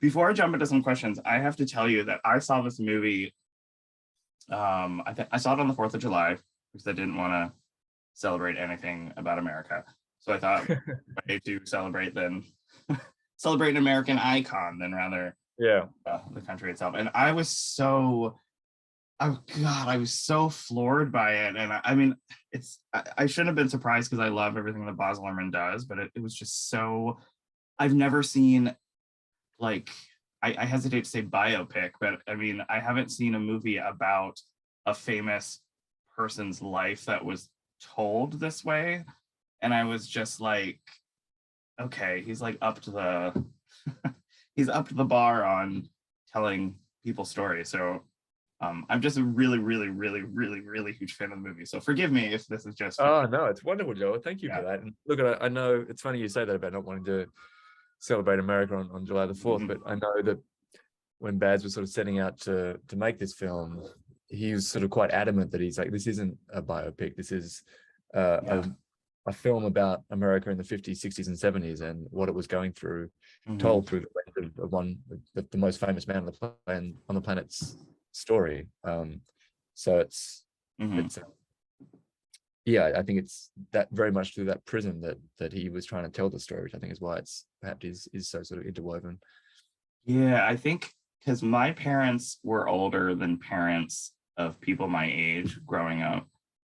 Before I jump into some questions, I have to tell you that I saw this movie. I saw it on the 4th of July because I didn't want to celebrate anything about America. So I thought way to celebrate then celebrate an American icon than rather the country itself. And I was so I was so floored by it. And I mean, I shouldn't have been surprised because I love everything that Baz Luhrmann does, but it was just so I've never seen like I hesitate to say biopic, but I mean, I haven't seen a movie about a famous person's life that was told this way. And I was just like, okay, he's like up to the he's up to the bar on telling people's stories. So I'm just a really, really, really, really, really huge fan of the movie. So forgive me if this is just. Oh no, it's wonderful, Joel. Thank you for that. And look, I know it's funny you say that about not wanting to celebrate America on July the 4th, but I know that when Baz was sort of setting out to make this film, he was sort of quite adamant that he's like, this isn't a biopic. This is a film about America in the 50s, 60s, and 70s and what it was going through, told through the lens of the most famous man on the planet's story. So it's I think it's that very much through that prism that he was trying to tell the story, which I think is why it's perhaps is so sort of interwoven. Yeah, I think because my parents were older than parents of people my age growing up.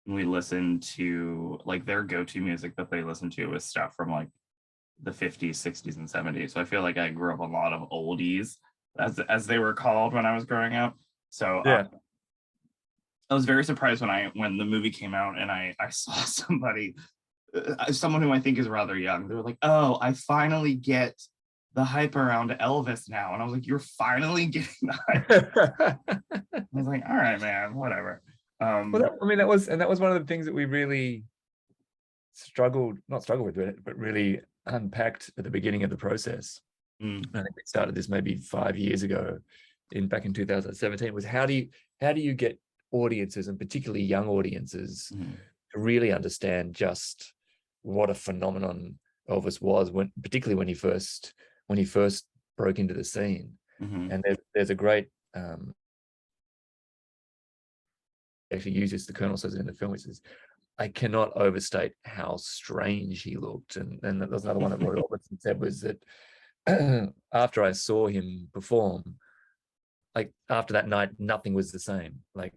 And we listened to like their go-to music that they listened to was stuff from like the 50s, 60s, and 70s. So I feel like I grew up a lot of oldies, as they were called when I was growing up. So I was very surprised when the movie came out and I saw someone who I think is rather young. They were like, "Oh, I finally get the hype around Elvis now," and I was like, "You're finally getting the hype." I was like, "All right, man, whatever." Well, that was one of the things that we really not struggled with, but really unpacked at the beginning of the process. I think we started this maybe 5 years ago, back in 2017. Was how do you get audiences, and particularly young audiences, to really understand just what a phenomenon Elvis was, particularly when he first broke into the scene. And there's a great actually uses, the Colonel says in the film, he says, "I cannot overstate how strange he looked." And that was another one that Roy Orbison said, was that after I saw him perform, like after that night, nothing was the same. Like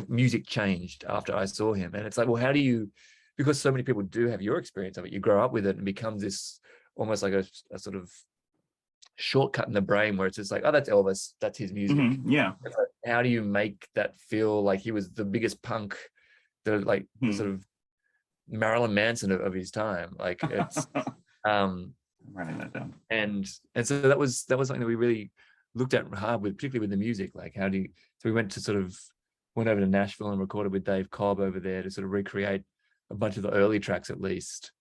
music changed after I saw him. And it's like, well, how do you, because so many people do have your experience of it, you grow up with it and becomes this almost like a sort of shortcut in the brain where it's just like, oh, that's Elvis, that's his music. Yeah. Like, how do you make that feel like he was the biggest punk, the sort of Marilyn Manson of his time? Like it's I'm writing that down. And so that was something that we really looked at hard with, particularly with the music. Like so we went over to Nashville and recorded with Dave Cobb over there to sort of recreate a bunch of the early tracks at least.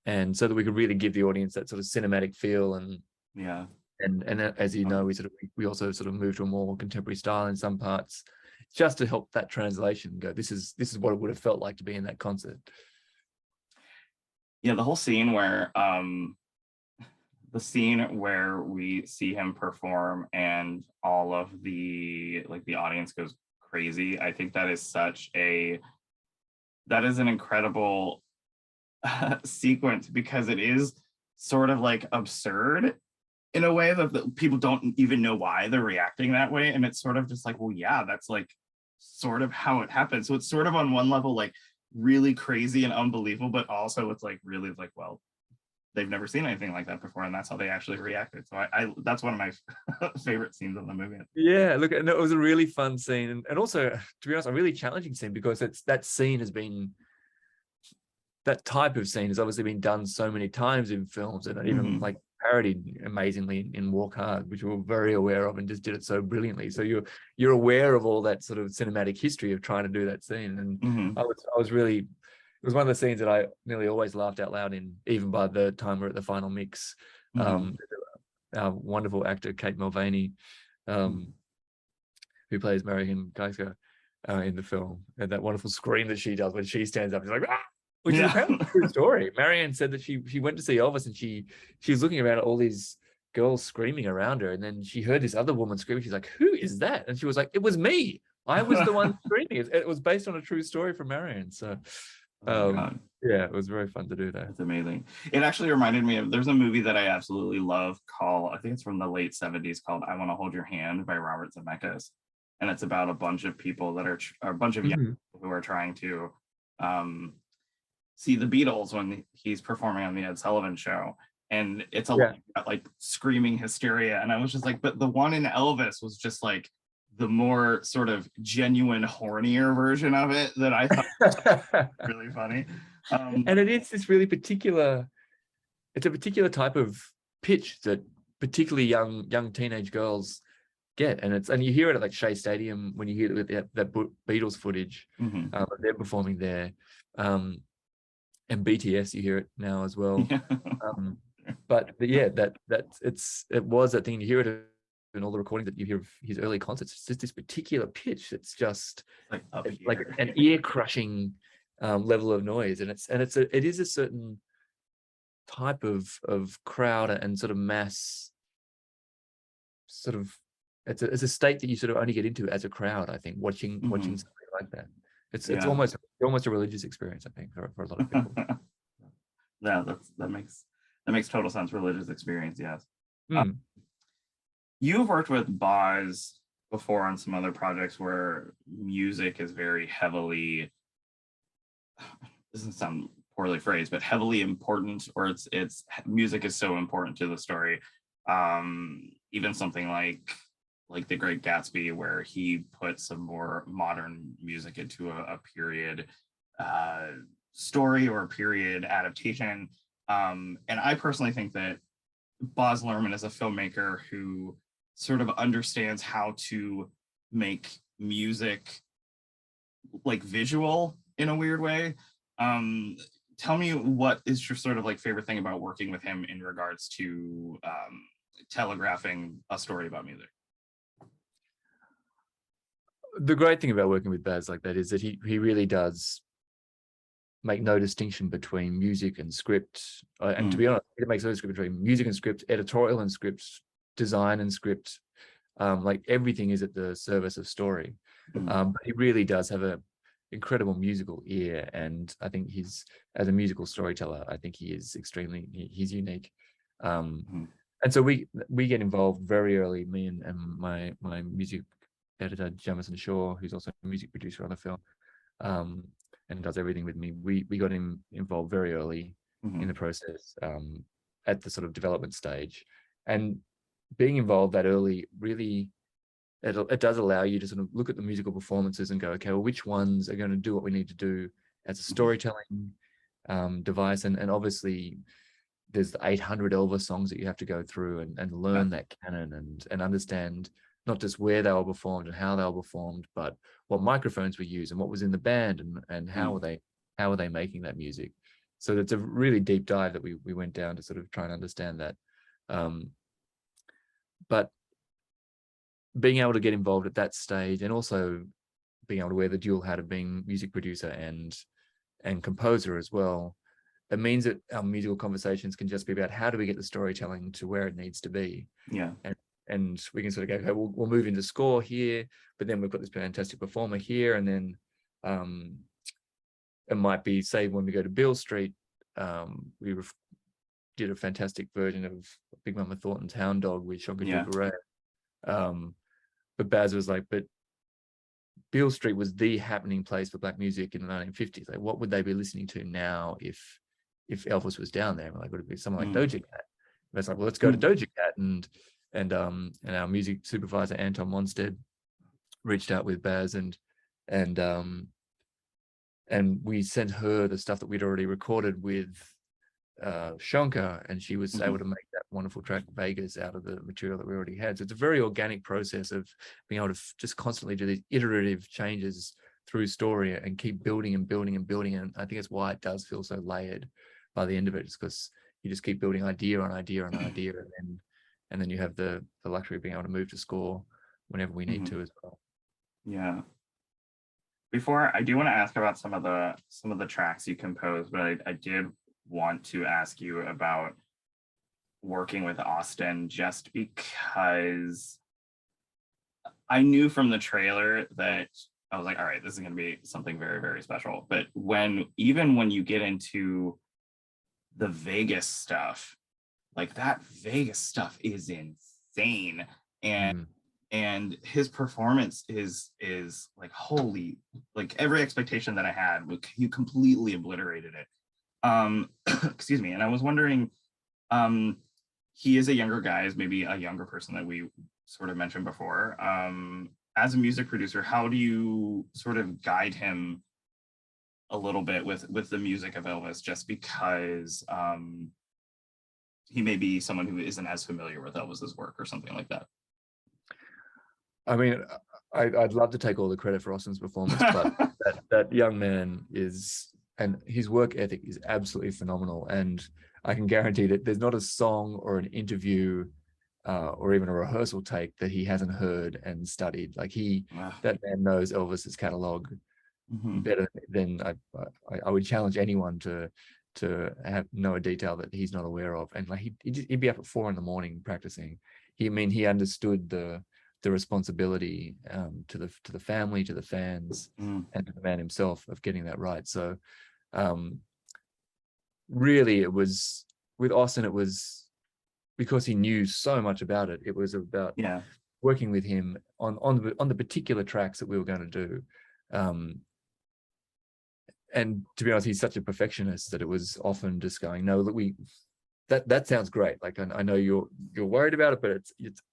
And so that we could really give the audience that sort of cinematic feel. And as you know, we also sort of moved to a more contemporary style in some parts, just to help that translation go, this is what it would have felt like to be in that concert. Yeah, the whole scene where we see him perform and all of the audience goes crazy. I think that is an incredible sequence, because it is sort of like absurd in a way that people don't even know why they're reacting that way. And it's sort of just like, well, yeah, that's like sort of how it happened. So it's sort of on one level like really crazy and unbelievable, but also it's like really like, well, they've never seen anything like that before, and that's how they actually reacted. So I that's one of my favorite scenes of the movie. Yeah, look, and it was a really fun scene, and also, to be honest, a really challenging scene, because that type of scene has obviously been done so many times in films, and even like parodied amazingly in Walk Hard, which we were very aware of and just did it so brilliantly. So you're aware of all that sort of cinematic history of trying to do that scene. And I was really, it was one of the scenes that I nearly always laughed out loud in, even by the time we're at the final mix. Our wonderful actor Kate Mulvaney, who plays Marion Geisker in the film, and that wonderful scream that she does when she stands up, she's like, ah! Which is apparently a true story. Marianne said that she went to see Elvis, and she was looking around at all these girls screaming around her, and then she heard this other woman screaming. She's like, "Who is that?" And she was like, "It was me. I was the one screaming." It was based on a true story from Marion. So, Oh my God. yeah, it was very fun to do that. It's amazing. It actually reminded me of, there's a movie that I absolutely love called, I think it's from the late 70s, called I Want to Hold Your Hand by Robert Zemeckis. And it's about a bunch of people that are a bunch of young people who are trying to see the Beatles when he's performing on the Ed Sullivan Show. And it's a lot about, like, screaming hysteria. And I was just like, but the one in Elvis was just like the more sort of genuine, hornier version of it that I thought was really funny. And it is this really particular, it's a particular type of pitch that particularly young teenage girls get, and you hear it at like Shea Stadium when you hear that Beatles footage. They're performing there, and BTS, you hear it now as well. But yeah, it was that thing. You hear it in all the recordings that you hear of his early concerts. It's just this particular pitch. It's just like an ear crushing level of noise, and it is a certain type of crowd and sort of mass sort of. It's a state that you sort of only get into as a crowd, I think, watching something like that. It's almost a religious experience, I think, for a lot of people. Yeah, that makes total sense. Religious experience, yes. You've worked with Boz before on some other projects where music is very heavily, doesn't sound poorly phrased, but heavily important, or it's music is so important to the story. Even something like The Great Gatsby, where he put some more modern music into a period story or a period adaptation. And I personally think that Baz Luhrmann is a filmmaker who sort of understands how to make music like visual in a weird way. Tell me, what is your sort of like favorite thing about working with him in regards to telegraphing a story about music? The great thing about working with Baz like that is that he really does make no distinction between music and script. And to be honest, it makes no distinction between music and script, editorial and script, design and script. Like everything is at the service of story. But he really does have an incredible musical ear, and I think as a musical storyteller, I think he's unique. And so we get involved very early, me and my music editor Jamison Shaw, who's also a music producer on the film, and does everything with me. We got him involved very early in the process, at the sort of development stage, and being involved that early really it does allow you to sort of look at the musical performances and go, okay, well, which ones are going to do what we need to do as a storytelling device, and obviously there's the 800 Elvis songs that you have to go through and learn that canon and understand not just where they were performed and how they were performed, but what microphones were used and what was in the band and how were they making that music. So it's a really deep dive that we went down to sort of try and understand that. But being able to get involved at that stage, and also being able to wear the dual hat of being music producer and composer as well, it means that our musical conversations can just be about how do we get the storytelling to where it needs to be. And we can sort of go, okay, we'll move into score here, but then we've got this fantastic performer here, and then it might be, say, when we go to Beale Street, we did a fantastic version of Big Mama Thornton's Hound Dog with Shonka Duguay. But Baz was like, but Beale Street was the happening place for Black music in the 1950s. Like, what would they be listening to now if Elvis was down there? Like, would it be someone like Doja Cat? And it's like, well, let's go to Doja Cat, and our music supervisor Anton Monstead reached out with Baz, and we sent her the stuff that we'd already recorded with Shonka, and she was able to make that wonderful track Vegas out of the material that we already had. So it's a very organic process of being able to just constantly do these iterative changes through story and keep building and building and building. And I think it's why it does feel so layered by the end of it, just because you just keep building idea on idea on idea, and then you have the luxury of being able to move to score whenever we need to as well. Yeah. Before, I do want to ask about some of the tracks you composed, but I did want to ask you about working with Austin just because I knew from the trailer that I was like, all right, this is going to be something very, very special. But even when you get into the Vegas stuff, like that Vegas stuff is insane. And his performance is like, holy, like every expectation that I had, you completely obliterated it. Excuse me. And I was wondering, he is a younger guy, is maybe a younger person that we sort of mentioned before. As a music producer, how do you sort of guide him a little bit with the music of Elvis, just because he may be someone who isn't as familiar with Elvis's work or something like that? I mean, I'd love to take all the credit for Austin's performance, but that young man and his work ethic is absolutely phenomenal. And I can guarantee that there's not a song or an interview or even a rehearsal take that he hasn't heard and studied. Like that man knows Elvis's catalog better than I would challenge anyone to know a detail that he's not aware of. And like he'd be up at 4 a.m. practicing. He understood the responsibility to the family, to the fans, and to the man himself of getting that right. So really, it was with Austin, it was because he knew so much about it. It was about working with him on the particular tracks that we were going to do. And to be honest, he's such a perfectionist that it was often just going, no, look, that sounds great. Like, I know you're worried about it, but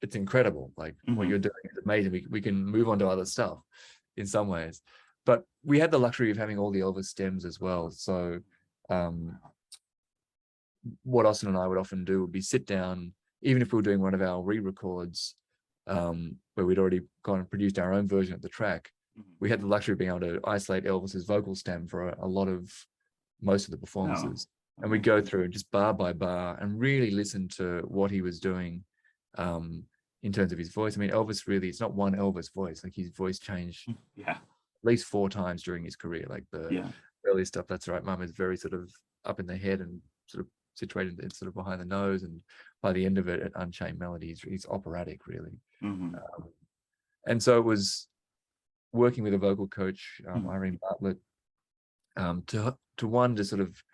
it's incredible. Like what you're doing is amazing. We can move on to other stuff in some ways. But we had the luxury of having all the Elvis stems as well. So what Austin and I would often do would be sit down, even if we were doing one of our re-records where we'd already gone and produced our own version of the track. We had the luxury of being able to isolate Elvis's vocal stem for most of the performances. And we'd go through and just bar by bar and really listen to what he was doing in terms of his voice. I mean, Elvis really, it's not one Elvis voice. Like his voice changed at least 4 times during his career. Like the early stuff, That's Right, Mum, is very sort of up in the head and sort of situated sort of behind the nose. And by the end of it, at Unchained Melody, he's operatic, really. And so it was working with a vocal coach, Irene Bartlett, to sort of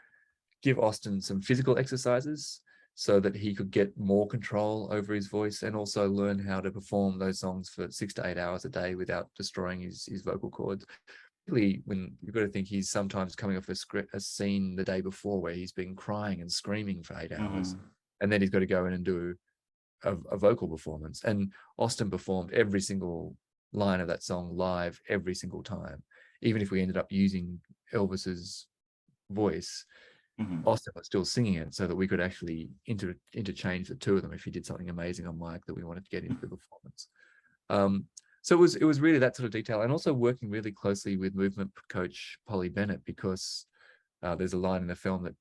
give Austin some physical exercises so that he could get more control over his voice, and also learn how to perform those songs for 6 to 8 hours a day without destroying his vocal cords. Really, when you've got to think he's sometimes coming off a scene the day before where he's been crying and screaming for 8 hours, and then he's got to go in and do a vocal performance. And Austin performed every single line of that song live every single time. Even if we ended up using Elvis's voice, Austin was still singing it, so that we could actually interchange the two of them if he did something amazing on mic that we wanted to get into the performance. So it was really that sort of detail, and also working really closely with movement coach Polly Bennett, because there's a line in the film that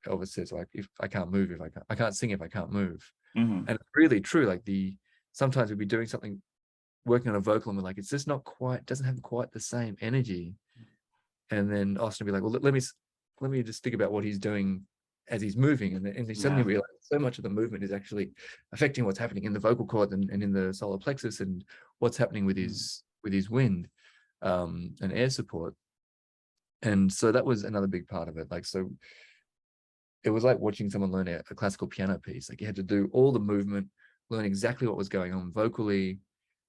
Elvis says, like, if I can't move, I can't sing if I can't move. And it's really true. Like sometimes we'd be doing something, working on a vocal, and we're like, it's just not quite, doesn't have quite the same energy. And then Austin would be like, well, let me just think about what he's doing as he's moving. And he suddenly realized so much of the movement is actually affecting what's happening in the vocal cord and in the solar plexus, and what's happening with his wind and air support. And so that was another big part of it. Like, so it was like watching someone learn a classical piano piece. Like, you had to do all the movement, learn exactly what was going on vocally,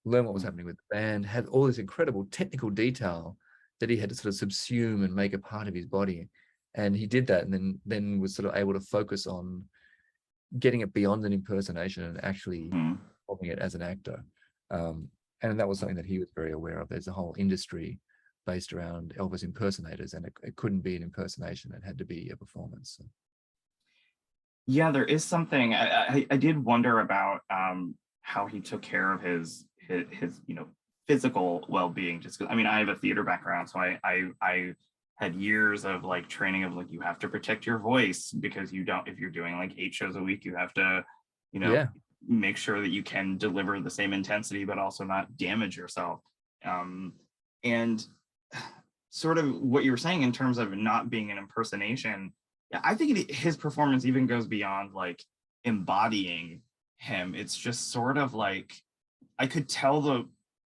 learn what was happening with the band, had all this incredible technical detail that he had to sort of subsume and make a part of his body. And he did that, and then was sort of able to focus on getting it beyond an impersonation and actually performing it as an actor. And that was something that he was very aware of. There's a whole industry based around Elvis impersonators, and it couldn't be an impersonation. It had to be a performance. So. Yeah, there is something I did wonder about how he took care of his physical well-being. Just 'cause, I mean, I have a theater background, so I had years of like training of like, you have to protect your voice, because if you're doing like 8 shows a week, you have to make sure that you can deliver the same intensity but also not damage yourself. And sort of what you were saying in terms of not being an impersonation, I think his performance even goes beyond like embodying him. It's just sort of like I could tell the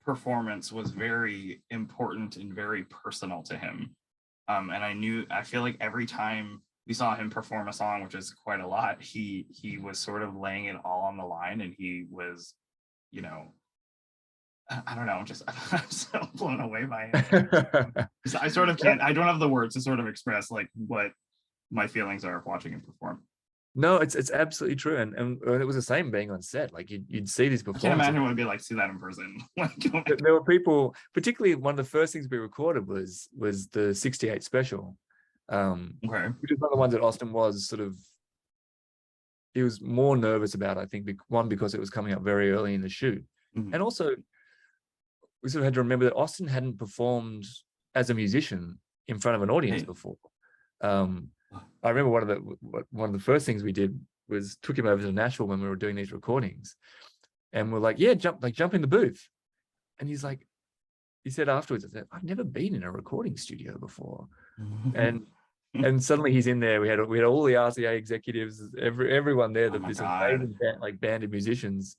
performance was very important and very personal to him. And I feel like every time we saw him perform a song, which is quite a lot, he was sort of laying it all on the line, and he was, you know, I don't know, I'm so blown away by it. I sort of can't, I don't have the words to sort of express like what my feelings are of watching him perform. No, it's absolutely true, and it was the same being on set. Like you'd see these I can't performances. imagine what it'd be like to see that in person. There were people, particularly one of the first things we recorded was the '68 special, which is one of the ones that Austin was sort of, he was more nervous about. I think one, because it was coming up very early in the shoot, and also we sort of had to remember that Austin hadn't performed as a musician in front of an audience before. I remember one of the first things we did was took him over to Nashville when we were doing these recordings, and we're like, yeah, jump in the booth. And he's like, he said afterwards, I've never been in a recording studio before. And suddenly he's in there. We had all the RCA executives, everyone there, this amazing band of musicians,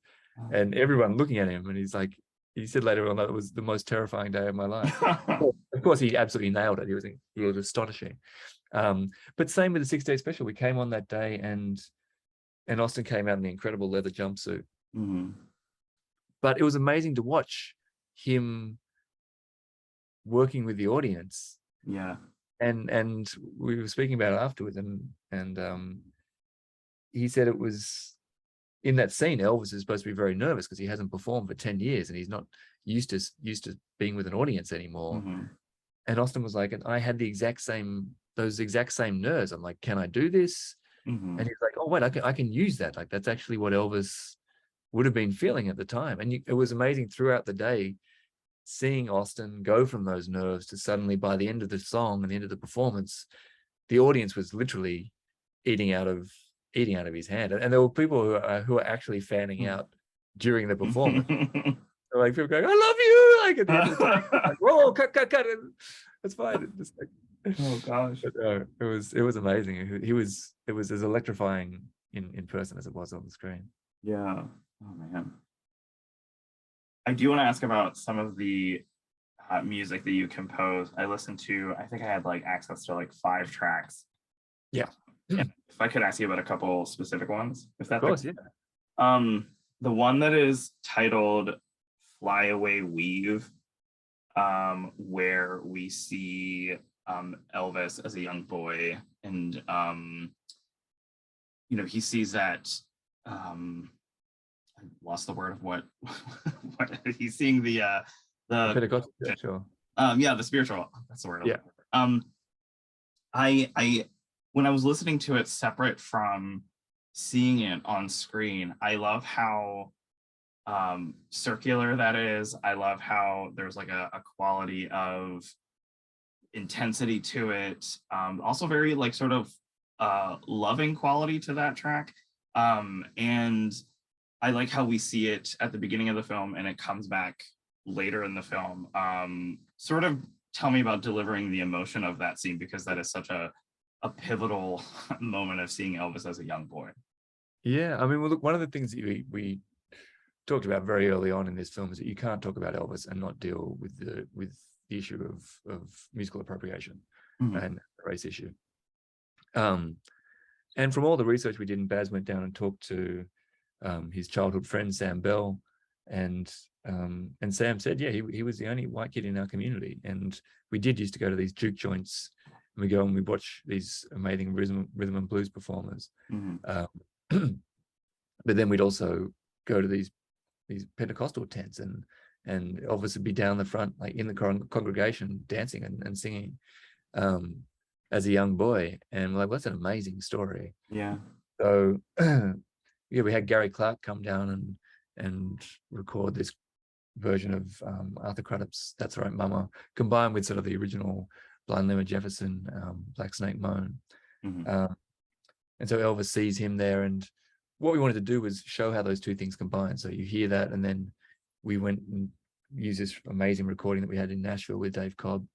and everyone looking at him. And he's like, he said later on that it was the most terrifying day of my life. Of course, he absolutely nailed it. He was astonishing. But same with the 6-day special. We came on that day, and Austin came out in the incredible leather jumpsuit. But it was amazing to watch him working with the audience. Yeah. And we were speaking about it afterwards, and he said it was in that scene, Elvis is supposed to be very nervous because he hasn't performed for 10 years and he's not used to being with an audience anymore. And Austin was like, and I had those exact same nerves. I'm like, can I do this? And he's like, oh wait, I can use that. Like that's actually what Elvis would have been feeling at the time. And it was amazing throughout the day seeing Austin go from those nerves to suddenly, by the end of the song and the end of the performance, the audience was literally eating out of his hand. And there were people who were actually fanning out during the performance. Like people going, I love you, like at the end of the time, like, whoa, cut. That's fine. Just like, oh gosh. But, it was amazing. It was as electrifying in person as it was on the screen. Yeah. Oh man. I do want to ask about some of the music that you composed. I listened to, I think I had like access to like 5 tracks. Yeah. And if I could ask you about a couple specific ones, if that's of course, yeah. The one that is titled Fly Away Weave, where we see Elvis as a young boy, and he sees that I lost the word of what he's seeing the Pentecostal, sure. The spiritual, that's the word. Yeah. I when I was listening to it separate from seeing it on screen, I love how circular that is. I love how there's like a quality of intensity to it. Also very like sort of loving quality to that track. And I like how we see it at the beginning of the film and it comes back later in the film. Sort of tell me about delivering the emotion of that scene, because that is such a pivotal moment of seeing Elvis as a young boy. Yeah, I mean, well, look, one of the things that we talked about very early on in this film is that you can't talk about Elvis and not deal with the issue of musical appropriation and the race issue. And from all the research we did, and Baz went down and talked to his childhood friend Sam Bell, and Sam said, yeah, he was the only white kid in our community, and we did used to go to these juke joints, and we go and we watch these amazing rhythm and blues performers. But then we'd also go to these Pentecostal tents, and Elvis would be down the front, like in the congregation, dancing and singing as a young boy. And we're like, well, that's an amazing story. Yeah. So yeah, we had Gary Clark come down and record this version of Arthur Crudup's "That's Right, Mama," combined with sort of the original Blind Lemon Jefferson, Black Snake Moan. And so Elvis sees him there, and what we wanted to do was show how those two things combine. So you hear that, and then we went and used this amazing recording that we had in Nashville with Dave Cobb,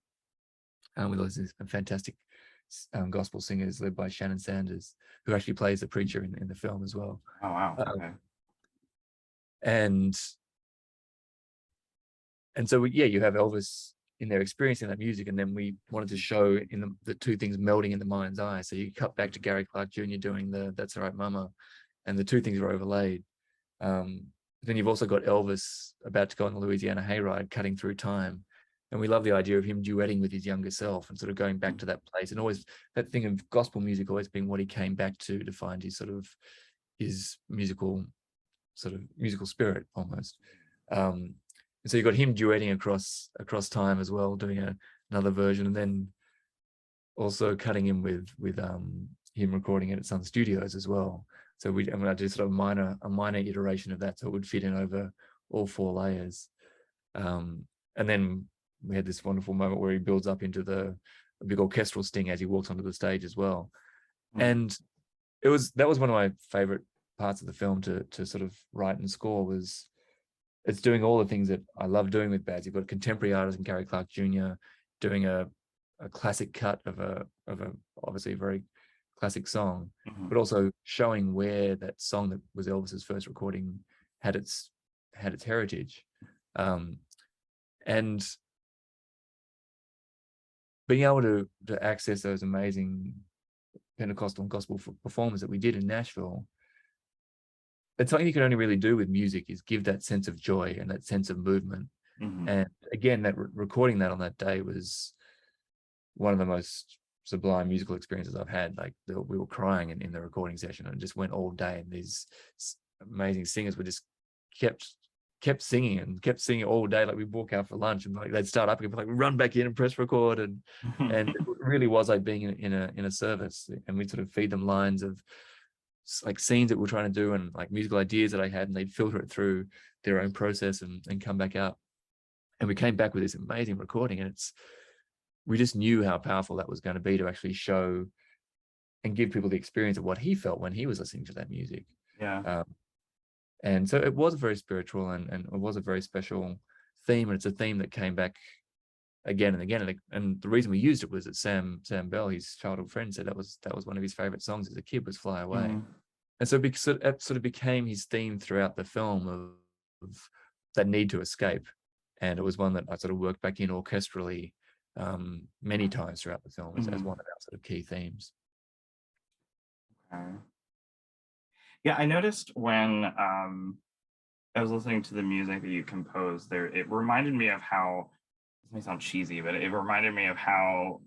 with all this fantastic gospel singers led by Shannon Sanders, who actually plays the preacher in the film as well. Oh wow. Okay. And so you have Elvis in there experiencing that music, and then we wanted to show in the two things melding in the mind's eye. So you cut back to Gary Clark Jr. doing the "That's All Right, Mama," and the two things are overlaid. Then you've also got Elvis about to go on the Louisiana hayride, cutting through time. And we love the idea of him duetting with his younger self and sort of going back to that place. And always that thing of gospel music always being what he came back to find his sort of his musical spirit almost. And so you've got him duetting across time as well, doing another version, and then also cutting in with him recording it at Sun Studios as well. So I'm going to do sort of a minor iteration of that, so it would fit in over all 4 layers. And then we had this wonderful moment where he builds up into the big orchestral sting as he walks onto the stage as well. And that was one of my favorite parts of the film to sort of write and score. Was it's doing all the things that I love doing with Baz. You've got a contemporary artist in Gary Clark Jr. doing a classic cut of a obviously a very classic song, but also showing where that song that was Elvis's first recording had its heritage, and being able to access those amazing Pentecostal and gospel performers that we did in Nashville. It's something you can only really do with music, is give that sense of joy and that sense of movement. And again, that recording that on that day was one of the most sublime musical experiences I've had. Like we were crying in the recording session, and it just went all day. And these amazing singers were just kept singing and kept singing all day. Like we'd walk out for lunch and like they'd start up again, like we run back in and press record, and it really was like being in a service. And we'd sort of feed them lines of like scenes that we're trying to do and like musical ideas that I had, and they'd filter it through their own process and come back out. And we came back with this amazing recording, and we just knew how powerful that was going to be to actually show and give people the experience of what he felt when he was listening to that music. And so it was very spiritual, and it was a very special theme, and it's a theme that came back again and again. And the reason we used it was that Sam Bell, his childhood friend, said that was one of his favorite songs as a kid, was "Fly Away." And so it sort of became his theme throughout the film of that need to escape. And it was one that I sort of worked back in orchestrally many times throughout the film as one of our sort of key themes. Yeah, I noticed when I was listening to the music that you composed there, it reminded me of how, this may sound cheesy, but it reminded me of how,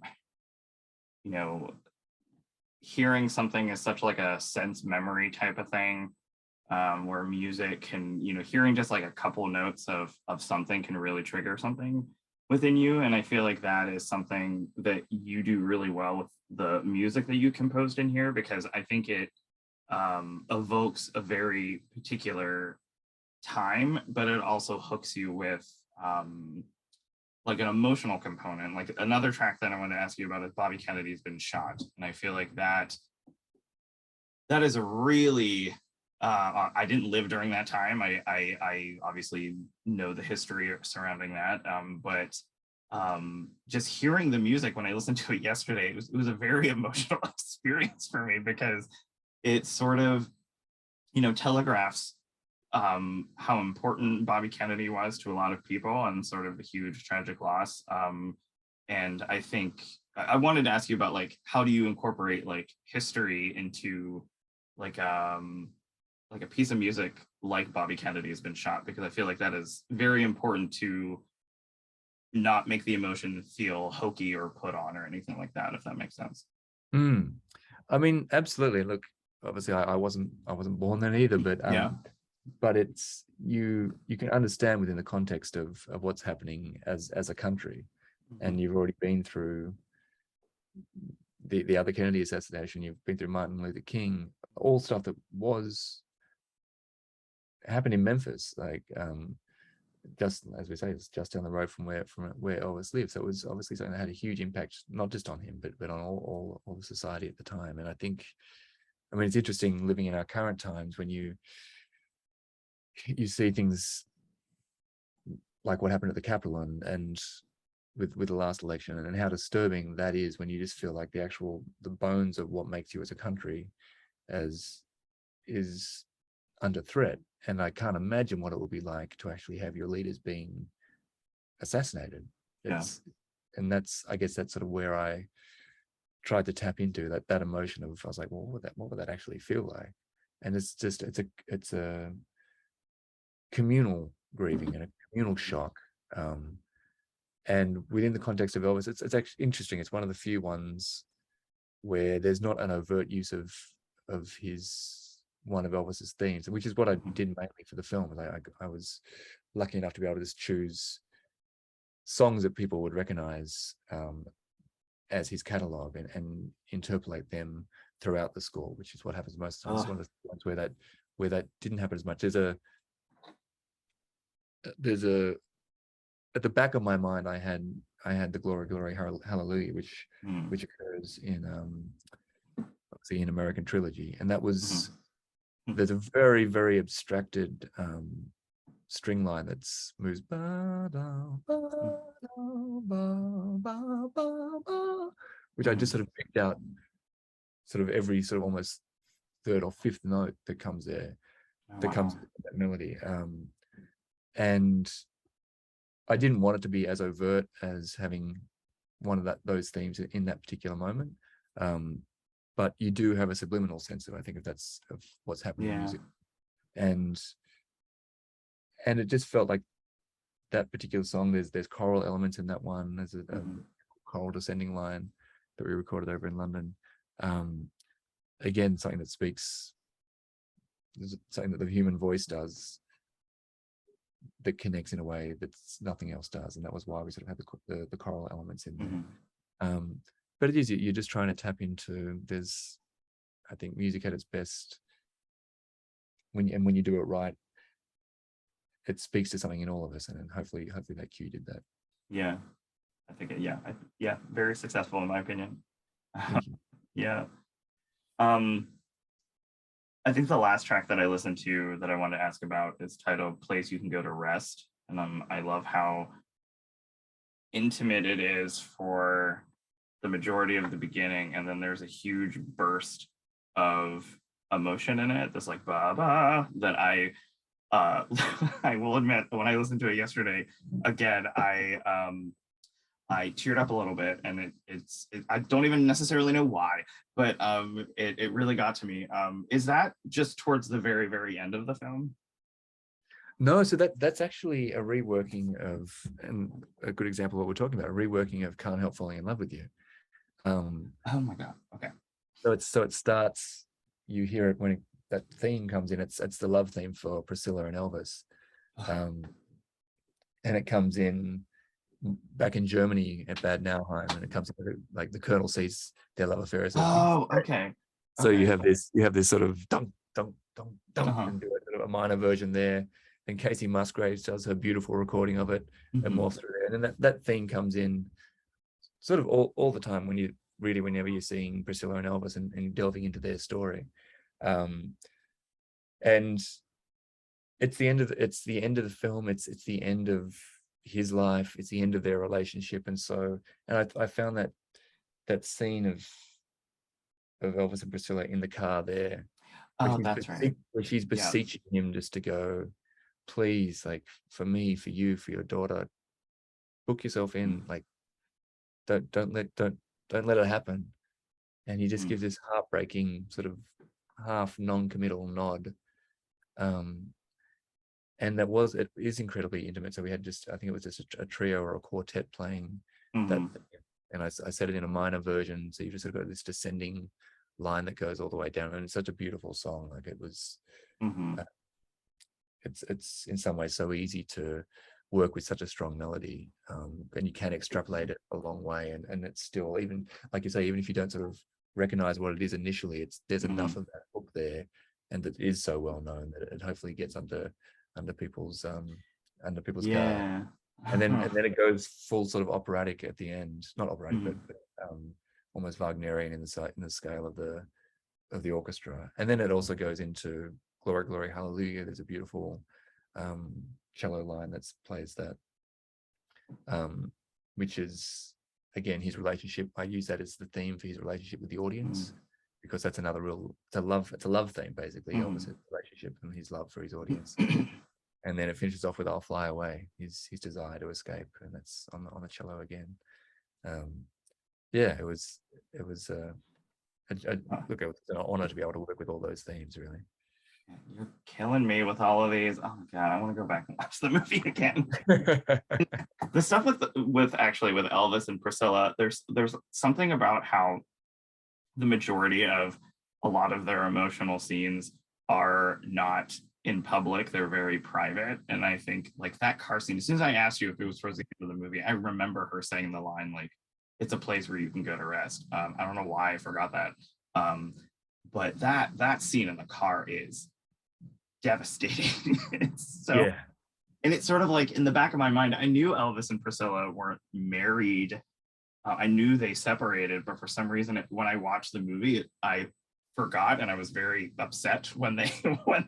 hearing something is such like a sense memory type of thing, where music can, hearing just like a couple notes of something can really trigger something within you. And I feel like that is something that you do really well with the music that you composed in here, because I think it evokes a very particular time, but it also hooks you with like an emotional component. Like another track that I want to ask you about is Bobby Kennedy's Been Shot. And I feel like that is a really, I didn't live during that time. I obviously know the history surrounding that, but just hearing the music when I listened to it yesterday, it was a very emotional experience for me, because it sort of, telegraphs how important Bobby Kennedy was to a lot of people, and sort of a huge tragic loss. And I think I wanted to ask you about like, how do you incorporate like history into like a piece of music like Bobby Kennedy Has Been Shot, because I feel like that is very important to not make the emotion feel hokey or put on or anything like that, if that makes sense. I mean, absolutely. Look, obviously I wasn't born then either, but but it's you can understand within the context of what's happening as a country. And you've already been through the other Kennedy assassination, you've been through Martin Luther King, all stuff that happened in Memphis, like just as we say, it's just down the road from where Elvis lived. So it was obviously something that had a huge impact, not just on him, but on all the society at the time. And I think, I mean, it's interesting living in our current times when you see things like what happened at the Capitol, and with the last election, and how disturbing that is when you just feel like the bones of what makes you as a country as is under threat. And I can't imagine what it would be like to actually have your leaders being assassinated. And that's, I guess that's sort of where I tried to tap into that emotion of, I was like, well, what would that actually feel like? And it's a communal grieving and a communal shock. And within the context of Elvis, it's actually interesting. It's one of the few ones where there's not an overt use of one of Elvis's themes, which is what I did mainly for the film. I was lucky enough to be able to just choose songs that people would recognize as his catalog and interpolate them throughout the score, which is what happens most of the time. It's one of the ones where that didn't happen as much. There's a at the back of my mind, I had the Glory, Glory, Hallelujah, which occurs in the American Trilogy, and that was there's a very, very abstracted string line that's moves, which I just sort of picked out, sort of every sort of almost third or fifth note that comes there, comes with that melody, and I didn't want it to be as overt as having one of those themes in that particular moment, but you do have a subliminal sense of, I think, of what's happening in music, and it just felt like that particular song. There's choral elements in that one. There's a choral descending line that we recorded over in London. Again, something that speaks, something that the human voice does, that connects in a way that nothing else does, and that was why we sort of had the choral elements in there. But it is, you're just trying to tap into. There's, I think, music at its best when you do it right, it speaks to something in all of us, and hopefully that cue did that. Yeah, I think very successful in my opinion. Yeah. I think the last track that I listened to that I wanted to ask about is titled "Place You Can Go to Rest," and I love how intimate it is for the majority of the beginning, and then there's a huge burst of emotion in it. This like ba ba that I will admit, when I listened to it yesterday again, I teared up a little bit, and I don't even necessarily know why, but it really got to me. Is that just towards the very, very end of the film? No, so that's actually a reworking of, and a good example of what we're talking about, a reworking of "Can't Help Falling in Love with You." Oh my God. Okay. So it starts, you hear it when that theme comes in. It's the love theme for Priscilla and Elvis, and it comes in back in Germany at Bad Nauheim, and it comes like the Colonel sees their love affair. Okay. So you have this sort of dunk, dunk, dunk, dunk, and do a sort of a minor version there. And Casey Musgraves does her beautiful recording of it and more through there. And then that theme comes in sort of all the time whenever you're seeing Priscilla and Elvis and delving into their story. And it's the end of the film. It's the end of his life. It's the end of their relationship. And I found that scene of Elvis and Priscilla in the car there. That's right. Where she's beseeching him just to go, please, like, for me, for you, for your daughter, book yourself in. Like, don't let it happen. And he just gives this heartbreaking sort of half non-committal nod. And it is incredibly intimate. So we had I think it was just a trio or a quartet playing that, and I set it in a minor version. So you just sort of got this descending line that goes all the way down, and it's such a beautiful song. Like, it was, it's in some ways so easy to work with such a strong melody, and you can extrapolate it a long way, and it's still, even like you say, even if you don't sort of recognize what it is initially, there's enough of that book there, and that is so well known that it hopefully gets under people's guard. And then it goes full sort of operatic at the end, not operatic, but almost Wagnerian in the scale of the orchestra. And then it also goes into Glory, Glory, Hallelujah. There's a beautiful cello line that plays that which is again his relationship. I use that as the theme for his relationship with the audience, because that's another real, it's a love theme basically. Elvis' relationship and his love for his audience. And then it finishes off with "I'll Fly Away," his desire to escape, and that's on the cello again. Yeah, it was look, it was an honor to be able to work with all those themes, really. You're killing me with all of these. Oh my God, I want to go back and watch the movie again. The stuff with Elvis and Priscilla, there's something about how the majority of a lot of their emotional scenes are not in public, they're very private. And I think like that car scene, as soon as I asked you if it was towards the end of the movie, I remember her saying the line like, "It's a place where you can go to rest." I don't know why I forgot that. But that scene in the car is devastating. It's so, yeah. And it's sort of like in the back of my mind, I knew Elvis and Priscilla weren't married. I knew they separated, but for some reason, when I watched the movie, I forgot, and I was very upset when they when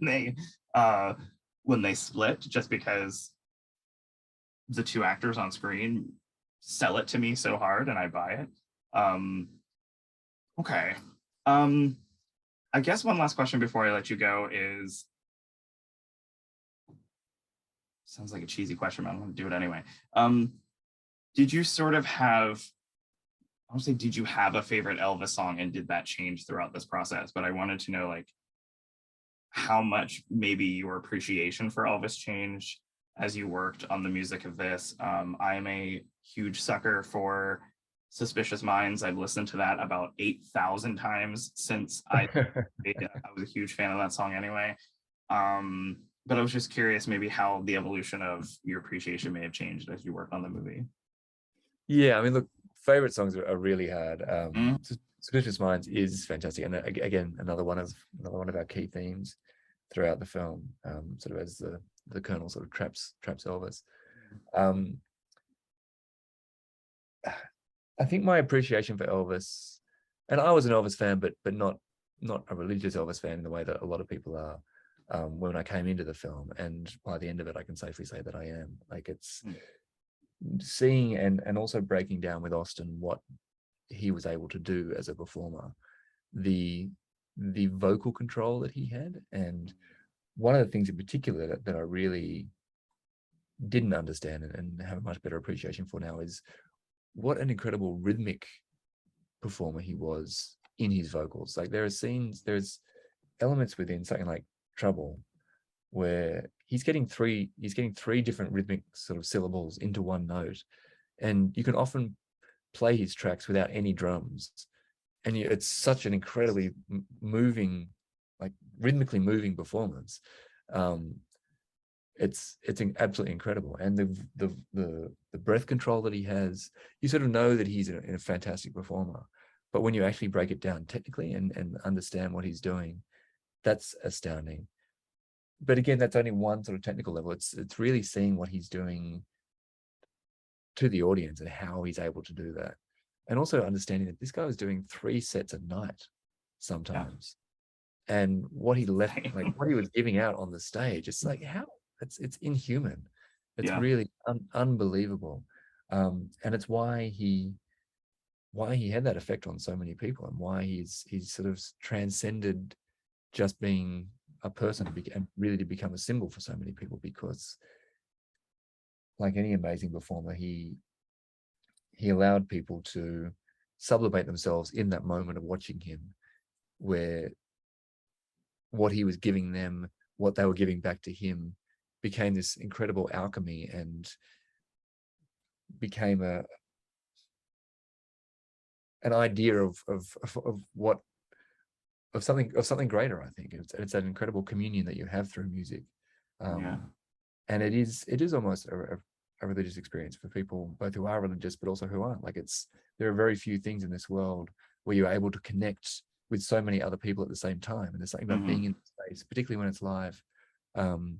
they split, just because the two actors on screen sell it to me so hard, and I buy it. Okay. I guess one last question before I let you go is, sounds like a cheesy question, but I'm going to do it anyway. Did you sort of have, I don't say did you have a favorite Elvis song, and did that change throughout this process? But I wanted to know like how much maybe your appreciation for Elvis changed as you worked on the music of this. I am a huge sucker for Suspicious Minds. I've listened to that about 8,000 times since I was a huge fan of that song anyway. But I was just curious maybe how the evolution of your appreciation may have changed as you worked on the movie. Yeah, I mean, look, favorite songs are really hard. Suspicious Minds is fantastic, and again, another one of our key themes throughout the film, sort of as the Colonel sort of traps Elvis. I think my appreciation for Elvis, and I was an Elvis fan, but not a religious Elvis fan in the way that a lot of people are. When I came into the film, and by the end of it, I can safely say that I am. Like, it's seeing and also breaking down with Austin what he was able to do as a performer, the vocal control that he had. And one of the things in particular that I really didn't understand and have a much better appreciation for now is what an incredible rhythmic performer he was in his vocals. Like, there's elements within something like Trouble where he's getting three different rhythmic sort of syllables into one note, and you can often play his tracks without any drums, and it's such an incredibly moving, like rhythmically moving performance. It's absolutely incredible, and the breath control that he has, you sort of know that he's a fantastic performer, but when you actually break it down technically and understand what he's doing, that's astounding. But again, that's only one sort of technical level. It's really seeing what he's doing to the audience and how he's able to do that, and also understanding that this guy was doing 3 sets a night sometimes, and what he left, like what he was giving out on the stage, it's like, how it's inhuman. It's really unbelievable, and it's why he had that effect on so many people, and why he's sort of transcended just being a person and really to become a symbol for so many people, because like any amazing performer, he allowed people to sublimate themselves in that moment of watching him, where what he was giving them, what they were giving back to him, became this incredible alchemy and became an idea of something greater. I think it's an incredible communion that you have through music, and it is almost a religious experience for people both who are religious but also who aren't. Like, there are very few things in this world where you're able to connect with so many other people at the same time, and there's something about being in space, particularly when it's live, and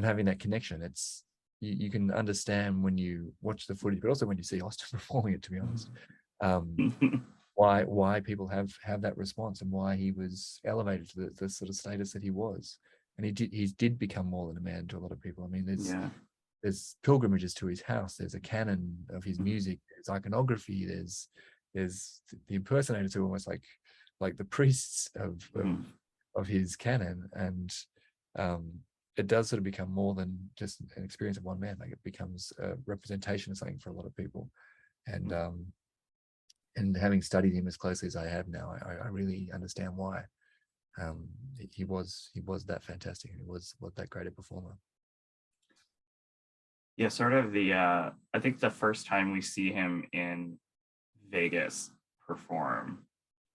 having that connection. It's you can understand when you watch the footage, but also when you see Austin performing it, to be honest, why people have that response, and why he was elevated to the sort of status that he was. And he did become more than a man to a lot of people. I mean, there's pilgrimages to his house. There's a canon of his music. There's iconography. There's the impersonators who are almost like the priests of his canon, and it does sort of become more than just an experience of one man. Like, it becomes a representation of something for a lot of people, and having studied him as closely as I have now, I really understand why. He was that fantastic. He was that great a performer. Yeah, sort of I think the first time we see him in Vegas perform,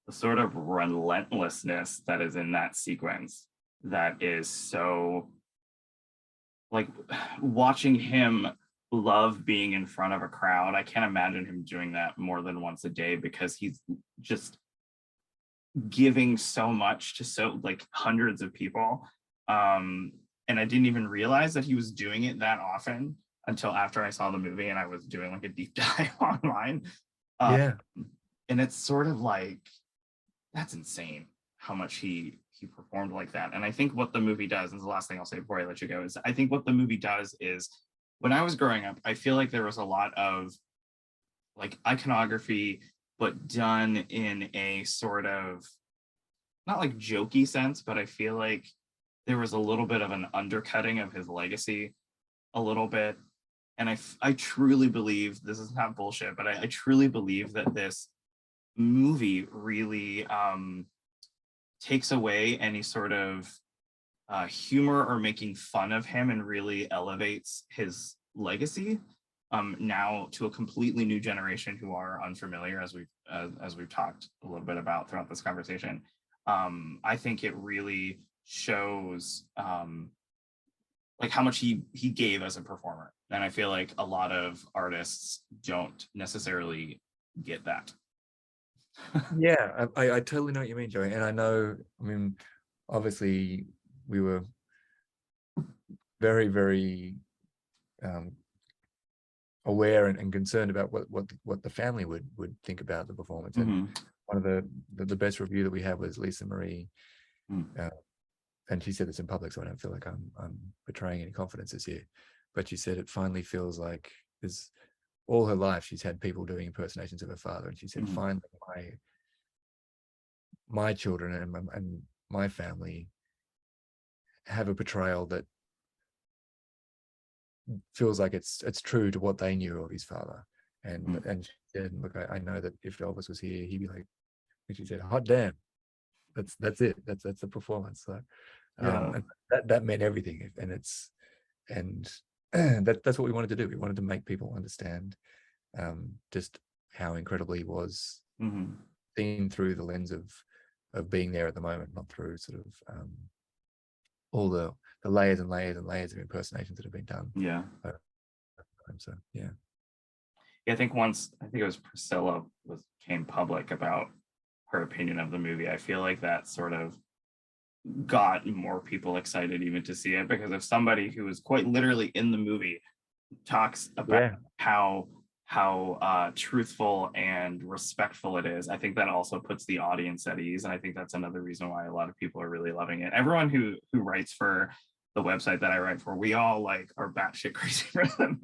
the sort of relentlessness that is in that sequence, that is so, like, watching him love being in front of a crowd. I can't imagine him doing that more than once a day, because he's just giving so much to like hundreds of people. And I didn't even realize that he was doing it that often until after I saw the movie and I was doing like a deep dive online. Yeah. And it's sort of like, that's insane how much he performed like that. And I think what the movie does, and the last thing I'll say before I let you go, is I think what the movie does is, when I was growing up, I feel like there was a lot of like iconography, but done in a sort of, not like jokey sense, but I feel like there was a little bit of an undercutting of his legacy a little bit. And I truly believe, this is not bullshit, but I truly believe that this movie really takes away any sort of humor or making fun of him, and really elevates his legacy now to a completely new generation who are unfamiliar, as we've talked a little bit about throughout this conversation. I think it really shows like how much he gave as a performer, and I feel like a lot of artists don't necessarily get that. Yeah, I totally know what you mean, Joey. And I mean, obviously we were very, very aware and concerned about what the family would think about the performance. And one of the best review that we had was Lisa Marie, and she said this in public, so I don't feel like I'm betraying any confidences here, but she said it finally feels like, there's all her life she's had people doing impersonations of her father, and she said finally my children and my family have a portrayal that feels like it's true to what they knew of his father. And she said, look, I know that if Elvis was here, he'd be like, and she said, hot damn, that's it, that's the performance. So and that meant everything. And that's what we wanted to do. We wanted to make people understand just how incredible he was, seen through the lens of being there at the moment, not through sort of all the layers and layers and layers of impersonations that have been done. So yeah, I think it was Priscilla came public about her opinion of the movie. I feel like that sort of got more people excited even to see it, because if somebody who is quite literally in the movie talks about how truthful and respectful it is, I think that also puts the audience at ease. And I think that's another reason why a lot of people are really loving it. Everyone who writes for the website that I write for, we all like are batshit crazy for them.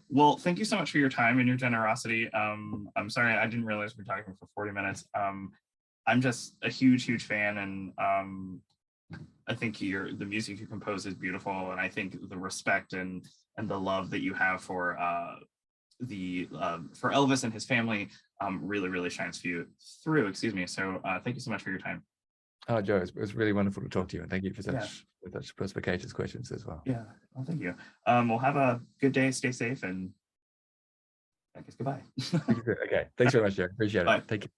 Well, thank you so much for your time and your generosity. I'm sorry, I didn't realize we were talking for 40 minutes. I'm just a huge fan, and I think the music you compose is beautiful, and I think the respect and the love that you have for Elvis and his family really shines through. Excuse me. So thank you so much for your time. Oh, Joe, it was really wonderful to talk to you, and thank you for such perspicacious questions as well. Yeah, well, thank you. Well, have a good day, stay safe, and I guess goodbye. Okay, thanks very much, Joe. Appreciate it. Bye. Take care.